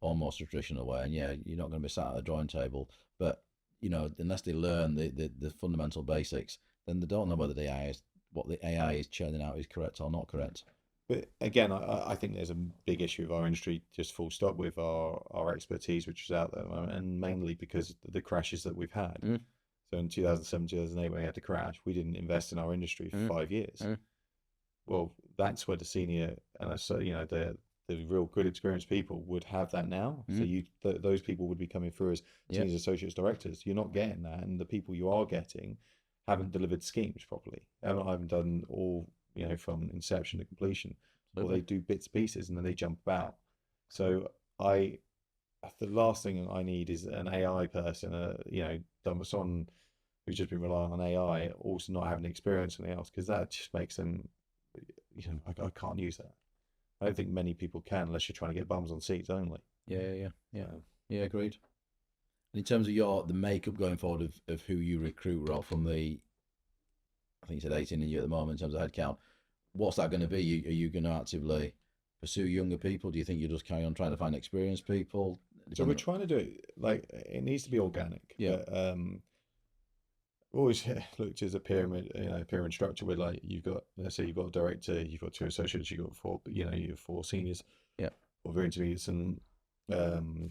almost a traditional way, and yeah, you're not going to be sat at the drawing table, but unless they learn the fundamental basics, then they don't know whether the AI is what the AI is churning out is correct or not correct. But again, I think there's a big issue of our industry, just full stop, with our expertise, which is out there at the moment, and mainly because of the crashes that we've had. Mm, So in 2007, 2008, when we had the crash, we didn't invest in our industry for mm, 5 years. mm, Well, that's where the senior and so the real good experienced people would have that now. So mm, those people would be coming through as yeah, seniors, associates, directors. You're not getting that, and the people you are getting haven't delivered schemes properly. Haven't done all from inception to completion, or they absolutely. do bits and pieces and then they jump about. So I the last thing I need is an AI person, someone who's just been relying on AI, also not having experience in anything else, because that just makes them, I can't use that. I don't think many people can unless you're trying to get bums on seats only. Yeah, yeah, yeah, yeah, So, yeah. Agreed. In terms of the makeup going forward of who you recruit, Rob, from I think you said 18 in you at the moment in terms of headcount. What's that going to be? Are you going to actively pursue younger people? Do you think you just carry on trying to find experienced people? so we're trying to do it, like, it needs to be organic, Yeah, but always looked as a pyramid, pyramid structure where, like, you've got, let's say you've got a director, you've got two associates, you've got four, you have four seniors yeah, or very intermediates and um,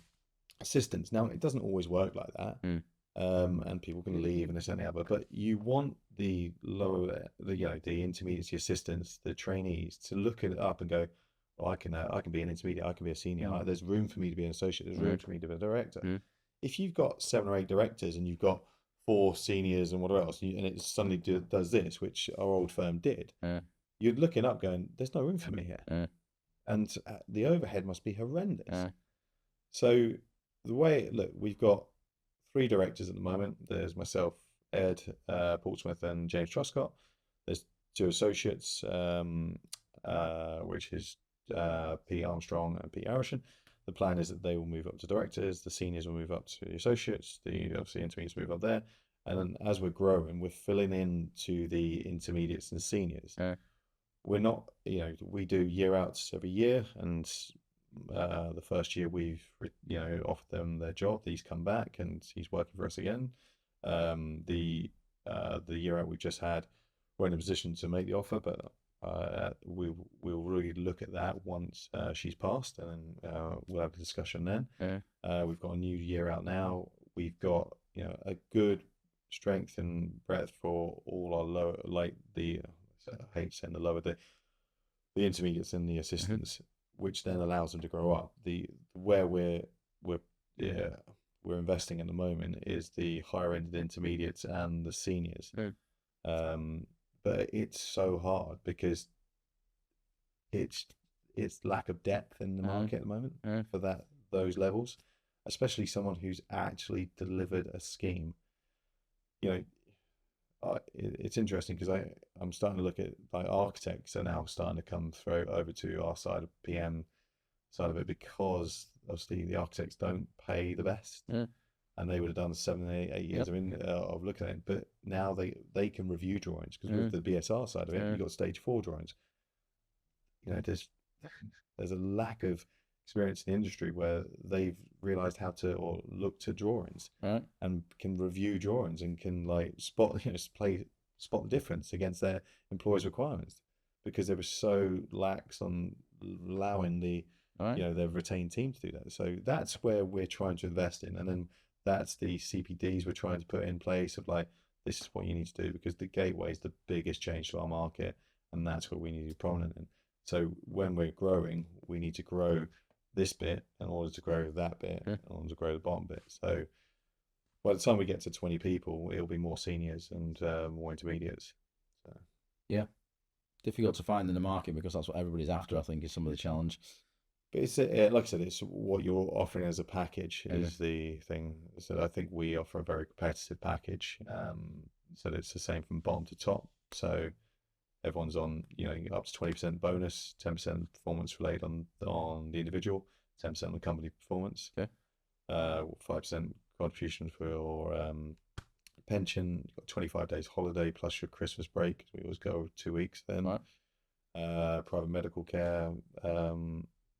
assistants. Now, it doesn't always work like that, mm, and people can leave and this and the other. But you want the lower, the intermediates, the assistants, the trainees to look it up and go, oh, I can be an intermediate, I can be a senior. mm, There's room for me to be an associate. There's room mm, for me to be a director. mm, If you've got 7 or 8 directors and you've got 4 seniors and whatever else, and it suddenly does this, which our old firm did, uh, you're looking up going, there's no room for me here. uh, And the overhead must be horrendous. uh, So the way, look, we've got 3 directors at the moment. There's myself, Ed Portsmouth, and James Truscott. There's 2 associates, which is Pete Armstrong and Pete Arison. The plan is that they will move up to directors. The seniors will move up to the associates. The obviously intermediates move up there. And then as we're growing, we're filling in to the intermediates and seniors. uh, We're not, we do year outs every year, and the first year we've offered them their job. He's come back and he's working for us again. The year out we've just had, we're in a position to make the offer, but we'll really look at that once she's passed, and then we'll have a discussion then. We've got a new year out now. We've got a good strength and breadth for all our lower, like I hate saying the lower, the intermediates and the assistants, which then allows them to grow up. Where yeah, we're investing at the moment is the higher end of the intermediates and the seniors. But it's so hard because it's lack of depth in the market at the moment for those levels, especially someone who's actually delivered a scheme. It's interesting because I'm starting to look at, like, architects are now starting to come through over to our side of PM side of it, because obviously the architects don't pay the best, and they would have done 7, 8 years of looking at it, but now they can review drawings, because with the BSR side of it, you've got stage 4 drawings. There's a lack of experience in the industry where they've realized how to or look to drawings Right. and can review drawings and can like spot spot the difference against their employers' requirements because they were so lax on allowing the Right. their retained team to do that. So that's where we're trying to invest in, and then that's the CPDs we're trying to put in place of like this is what you need to do because the gateway is the biggest change to our market, and that's what we need to be prominent in. So when we're growing, we need to grow this bit in order to grow that bit, Okay. in order to grow the bottom bit. So by the time we get to 20 people, it'll be more seniors and more intermediates. So. Yeah. Difficult to find in the market because that's what everybody's after, I think, is some of the challenge. But it's like I said, it's what you're offering as a package is the thing. So I think we offer a very competitive package. So it's the same from bottom to top. So everyone's on, up to 20% bonus, 10% performance related on the individual, 10% on the company performance. Okay. 5% contribution for your pension. You've got 25 days holiday plus your Christmas break. We always go 2 weeks then. Right. Private medical care.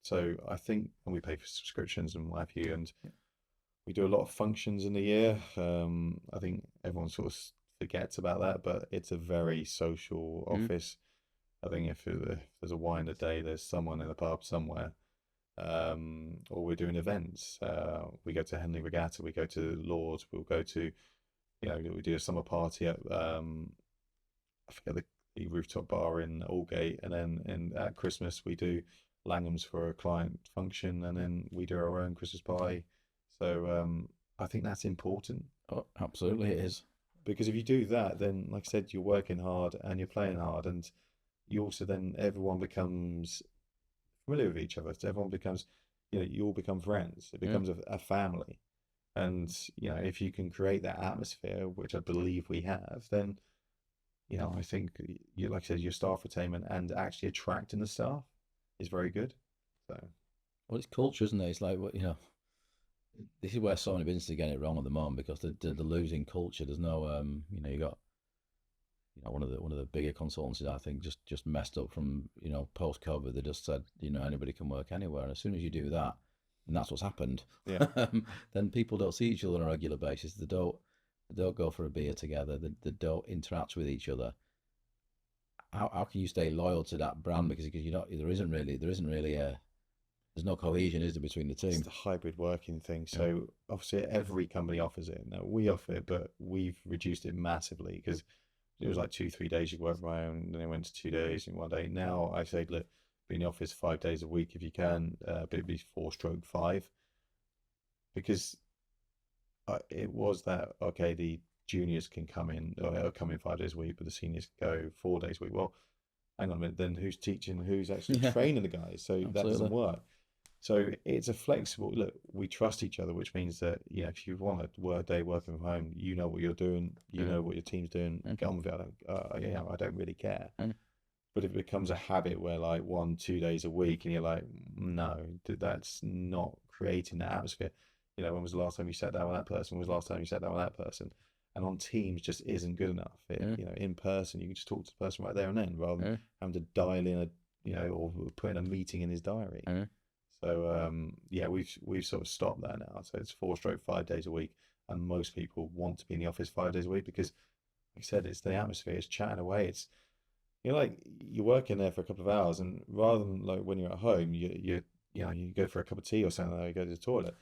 So I think, and we pay for subscriptions and what have you, and we do a lot of functions in the year. I think everyone sort of forgets about that, but it's a very social office. I think if there's a wine a day, there's someone in the pub somewhere. Or we're doing events. We go to Henley Regatta, we go to Lords, we'll go to, we do a summer party at, I forget the rooftop bar in Aldgate, and then at Christmas we do Langham's for a client function, and then we do our own Christmas pie. So I think that's important. Oh, absolutely, it is. Because if you do that, then like I said, you're working hard and you're playing hard, and you also then everyone becomes familiar with each other. So everyone becomes, you all become friends. It becomes a family, and if you can create that atmosphere, which I believe we have, then I think like I said, your staff retainment and actually attracting the staff is very good. So, well, it's culture, isn't it? It's like this is where so many businesses are getting it wrong at the moment because they're losing culture. There's no, you got, one of the bigger consultancies I think just messed up from post COVID. They just said anybody can work anywhere, and as soon as you do that, and that's what's happened. Yeah. Then people don't see each other on a regular basis. They don't go for a beer together. They don't interact with each other. How can you stay loyal to that brand because there isn't really there's no cohesion, is there, between the team? It's the hybrid working thing. So obviously every company offers it. Now we offer it, but we've reduced it massively because it was like 2-3 days you work from home, and then it went to 2 days in one day. Now I say, look, be in the office 5 days a week if you can, but it'd be 4/5, because it was that okay, the juniors can come in 5 days a week, but the seniors can go 4 days a week. Well, hang on a minute, then who's teaching? Who's actually training the guys? So that doesn't work. So it's a flexible look. We trust each other, which means that if you want a day working from home, you know what you're doing, you know what your team's doing. Get on with it. I don't really care. But if it becomes a habit where like 1-2 days a week, and you're like, no, that's not creating that atmosphere. When was the last time you sat down with that person? When was the last time you sat down with that person? And on Teams just isn't good enough. In person, you can just talk to the person right there and then, rather than having to dial in or put in a meeting in his diary. So we've sort of stopped that now. So it's 4/5 days a week, and most people want to be in the office 5 days a week because, like I said, it's the atmosphere, it's chatting away. It's you're working there for a couple of hours, and rather than like when you're at home, you go for a cup of tea or something, or you go to the toilet.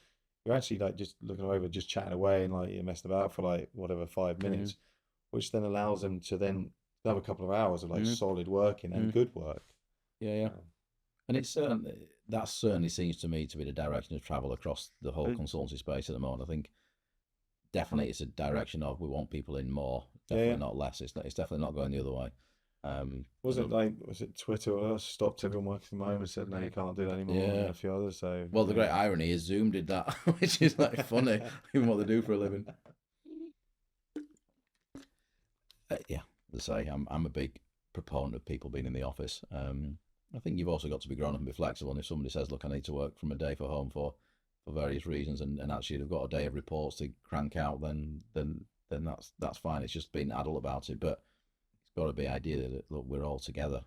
You're actually like just looking over, just chatting away, and like you're messing about for like whatever 5 minutes, which then allows them to then have a couple of hours of like solid working and good work. Yeah. And it's that certainly seems to me to be the direction of travel across the whole consultancy space at the moment. I think definitely it's a direction of we want people in more, definitely not less. It's definitely not going the other way. Was it Twitter or stopped everyone working from home and said no, you can't do that anymore? And a few others. So well, the great irony is Zoom did that, which is like funny, even what they do for a living. Yeah, as I say, I'm a big proponent of people being in the office. I think you've also got to be grown up and be flexible. And if somebody says, look, I need to work from a day for home for various reasons, and actually they've got a day of reports to crank out, then that's fine. It's just being adult about it. But it's got to be idea that, look, we're all together.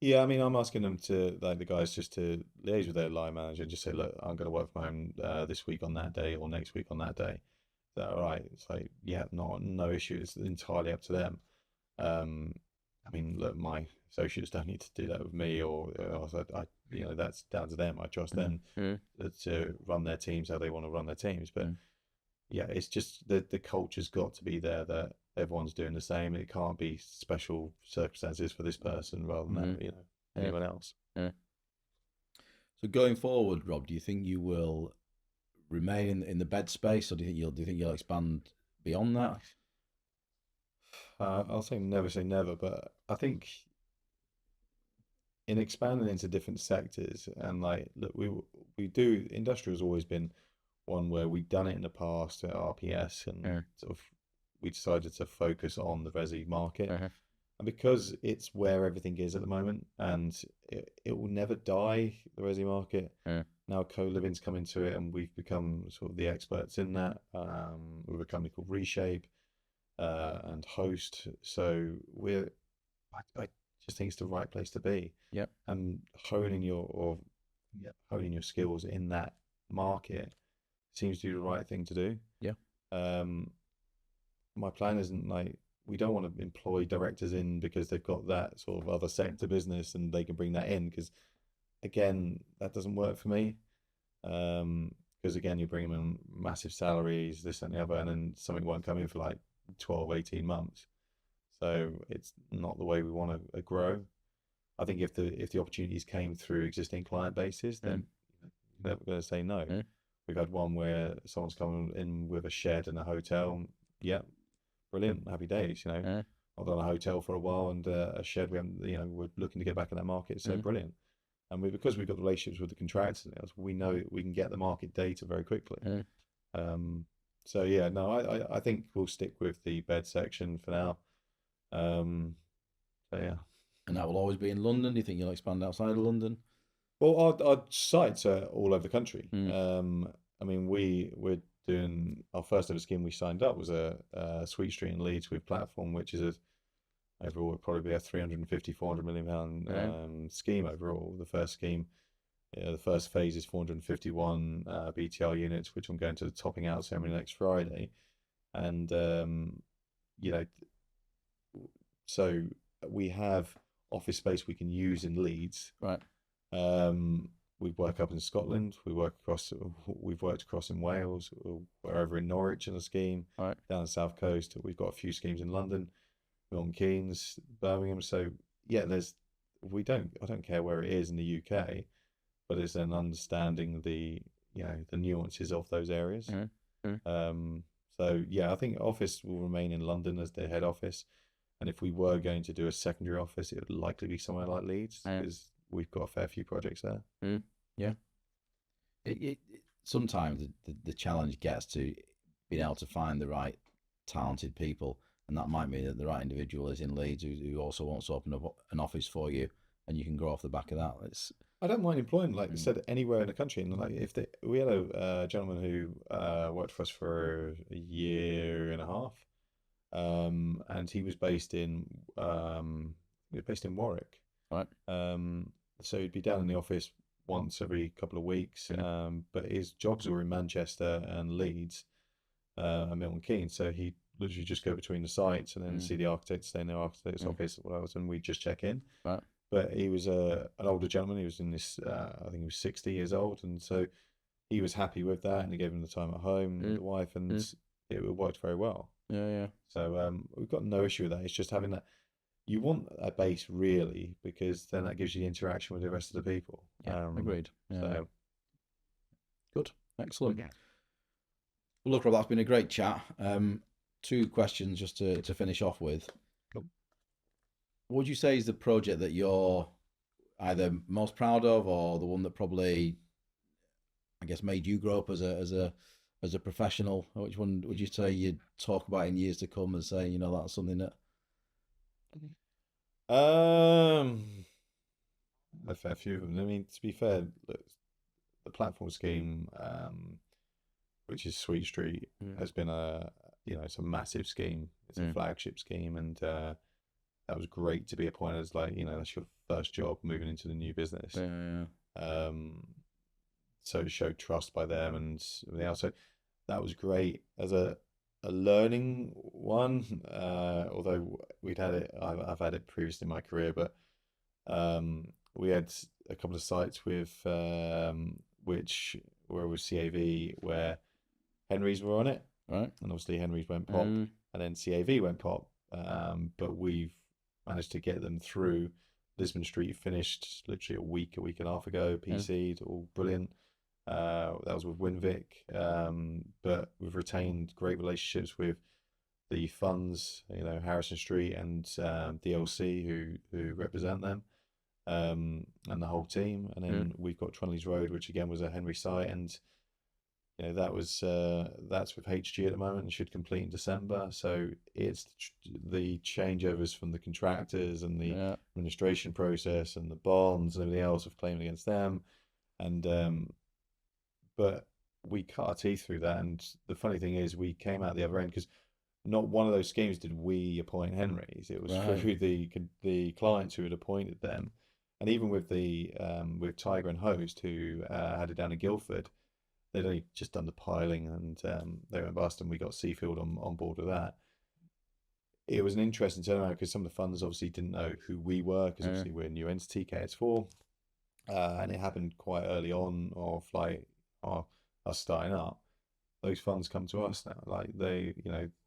Yeah, I mean, I'm asking them to, like, the guys just to liaise with their line manager and just say, look, I'm going to work from home this week on that day or next week on that day. Is that all right? It's like, yeah, no issue. It's entirely up to them. Um, I mean, look, my associates don't need to do that with me, or that's down to them. I trust Mm, them mm, to run their teams how they want to run their teams. But mm, yeah, it's just the culture's got to be there that everyone's doing the same. It can't be special circumstances for this person rather than mm, that, yeah, anyone else. yeah. So going forward, Rob, do you think you will remain in the bed space, or do you think you'll expand beyond that? I'll say never, but I think in expanding into different sectors and like, look, we do industrial's always been one where we've done it in the past at RPS and Yeah, sort of we decided to focus on the resi market. uh-huh, And because it's where everything is at the moment and it will never die, the resi market. yeah, Now co-living's come into it and we've become sort of the experts in that with a company called Reshape and Host. So I just think it's the right place to be. yeah, And honing your skills in that market seems to be the right thing to do. yeah, Um, my plan isn't like we don't want to employ directors in because they've got that sort of other sector business and they can bring that in because again that doesn't work for me. Because again you bring them in massive salaries, this and the other, and then something won't come in for like 12, 18 months. So it's not the way we want to grow. I think if the opportunities came through existing client bases, yeah, then you're never going to say no. yeah, We've had one where someone's come in with a shed and a hotel. Yeah, brilliant, happy days. yeah, I've done a hotel for a while and a shed. We haven't, we're looking to get back in that market. So yeah, brilliant. And because we've got relationships with the contractors, we know we can get the market data very quickly. yeah. Um, so yeah, no, I think we'll stick with the bed section for now. Um, so yeah. And that will always be in London. Do you think you'll expand outside of London? Well, our sites are all over the country. Mm, I mean, we're doing our first ever scheme we signed up was a Sweet Street in Leeds with platform, which is overall would probably be a 350, 400 million pound yeah, scheme overall. The first scheme, the first phase is 451 BTR units, which I'm going to the topping out ceremony next Friday, and you know, so we have office space we can use in Leeds. right, We work up in Scotland. We've worked across in Wales. We're over in Norwich in a scheme right, down the south coast. We've got a few schemes in London, Milton Keynes, Birmingham. So yeah, I don't care where it is in the UK, but it's an understanding the nuances of those areas. yeah, yeah, Um, so yeah, I think office will remain in London as their head office. And if we were going to do a secondary office, it would likely be somewhere like Leeds yeah, because we've got a fair few projects there. mm, yeah. Sometimes the challenge gets to being able to find the right talented people, and that might mean that the right individual is in Leeds who also wants to open up an office for you, and you can grow off the back of that. It's I don't mind employing, like I mm, said, anywhere in the country. And like if we had a gentleman who worked for us for a year and a half, and he was based in Warwick. right, So he'd be down in the office once every couple of weeks. mm, But his jobs were in Manchester and Leeds, and Milton Keynes. So he literally just go between the sites and then mm, see the architect, stay in the architect's mm, office, what else, and we just check in. right, But he was an older gentleman. He was in this, I think he was 60 years old, and so he was happy with that, and he gave him the time at home with mm, the wife, and mm, it worked very well. yeah, yeah, So we've got no issue with that. It's just having that. You want a base really, because then that gives you interaction with the rest of the people. yeah. Agreed. Yeah, yeah. So Good, excellent. Well, look, Rob, that's been a great chat. Two questions just to finish off with. Cool. What would you say is the project that you're either most proud of, or the one that probably, I guess, made you grow up as a professional? Which one would you say you'd talk about in years to come and say, that's something that? um, a fair few of them. I mean, to be fair, look, the platform scheme, which is Sweet Street, Mm, has been it's a massive scheme. It's a mm, flagship scheme, and that was great to be appointed as, like, that's your first job moving into the new business. Yeah. So it showed trust by them and everything else. So that was great as a learning one. Although I've had it previously in my career, but we had a couple of sites with which were with CAV where Henry's were on it, Right. and obviously Henry's went pop, and then CAV went pop. But we've managed to get them through. Lisbon Street finished literally a week and a half ago. PC'd, all brilliant. That was with Winvic, but we've retained great relationships with the funds, Harrison Street and DLC who represent them, and the whole team. And then we've got Trunley's Road, which again was a Henry site, and that's with HG at the moment and should complete in December. So it's the changeovers from the contractors and the administration process and the bonds and everything else of claiming against them, and but we cut our teeth through that. And the funny thing is, we came out the other end because not one of those schemes did we appoint Henrys. It was through the clients who had appointed them, and even with the with Tiger and Host, who had it down in Guildford, they'd only just done the piling, and they went bust, and we got Seafield on board with that. It was an interesting turnaround because some of the funds obviously didn't know who we were, because obviously we're a new entity, KS4, and it happened quite early on of like us starting up. Those funds come to us now, like they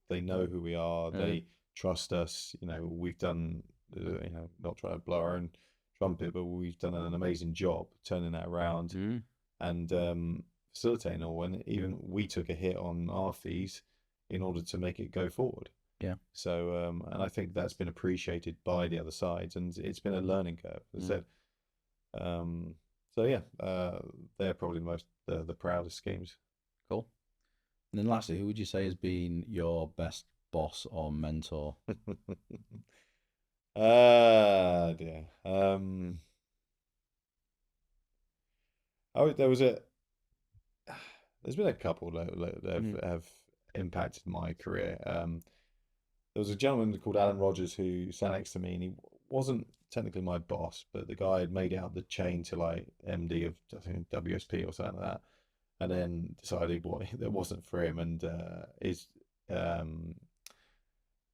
know who we are, they trust us. We've done, not trying to blow our own trumpet, but we've done an amazing job turning that around and facilitating all. And even we took a hit on our fees in order to make it go forward. Yeah. So and I think that's been appreciated by the other sides, and it's been a learning curve, as I said. So yeah, they're probably the proudest schemes. Cool. And then lastly, who would you say has been your best boss or mentor? Dear. There's been a couple that have impacted my career. There was a gentleman called Alan Rogers who sat next to me, and he wasn't technically my boss, but the guy had made it up the chain to like MD of, I think, WSP or something like that, and then decided what that wasn't for him, and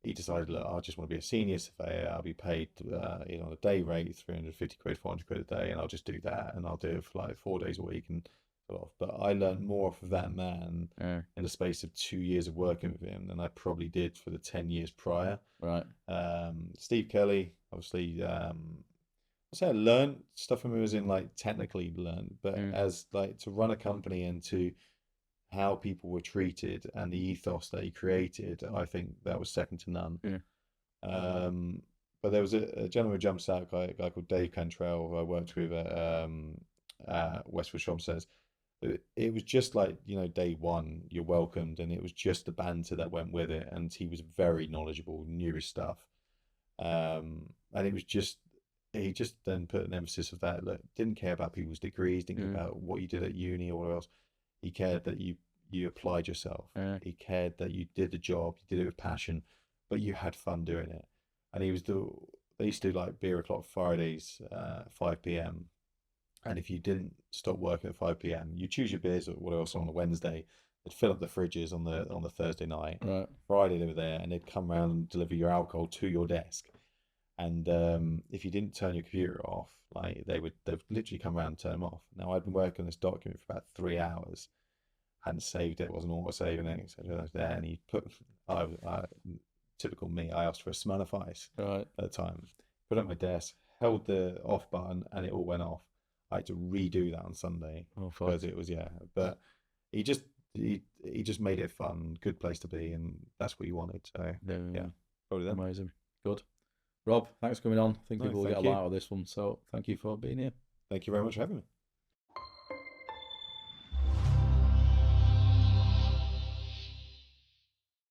he decided, look, I just want to be a senior surveyor. I'll be paid on a day rate, 350 quid, 400 quid a day, and I'll just do that, and I'll do it for like 4 days a week and sort of. But I learned more off of that man in the space of 2 years of working with him than I probably did for the 10 years prior. Right. Steve Kelly, obviously, I say I learned stuff from him, as in like technically learned, but as like to run a company and to how people were treated and the ethos that he created, I think that was second to none. But there was a gentleman who jumps out, a guy called Dave Cantrell, who I worked with at Westwood Shropshires. It was just like, day one, you're welcomed, and it was just the banter that went with it, and he was very knowledgeable, knew his stuff, and it was just, he just then put an emphasis of that. Look, didn't care about people's degrees, didn't care about what you did at uni or whatever else. He cared that you applied yourself. He cared that you did the job, you did it with passion, but you had fun doing it. And they used to do like beer o'clock Fridays, 5 p.m. And if you didn't stop working at 5 p.m., you choose your beers or whatever else on a Wednesday. They'd fill up the fridges on the Thursday night. Right. Friday they were there, and they'd come around and deliver your alcohol to your desk. And if you didn't turn your computer off, like they'd literally come around and turn them off. Now, I'd been working on this document for about 3 hours, hadn't saved it, wasn't auto saving it, etc. There, and he put, typical me, I asked for a Smirnoff Ice at the time. Put it on my desk, held the off button, and it all went off. I had to redo that on Sunday because it was But he just made it fun, good place to be, and that's what you wanted. So probably that. Amazing, good. Rob, thanks for coming on. I think people will get a lot out of this one. So thank you for being here. Thank you very much for having me.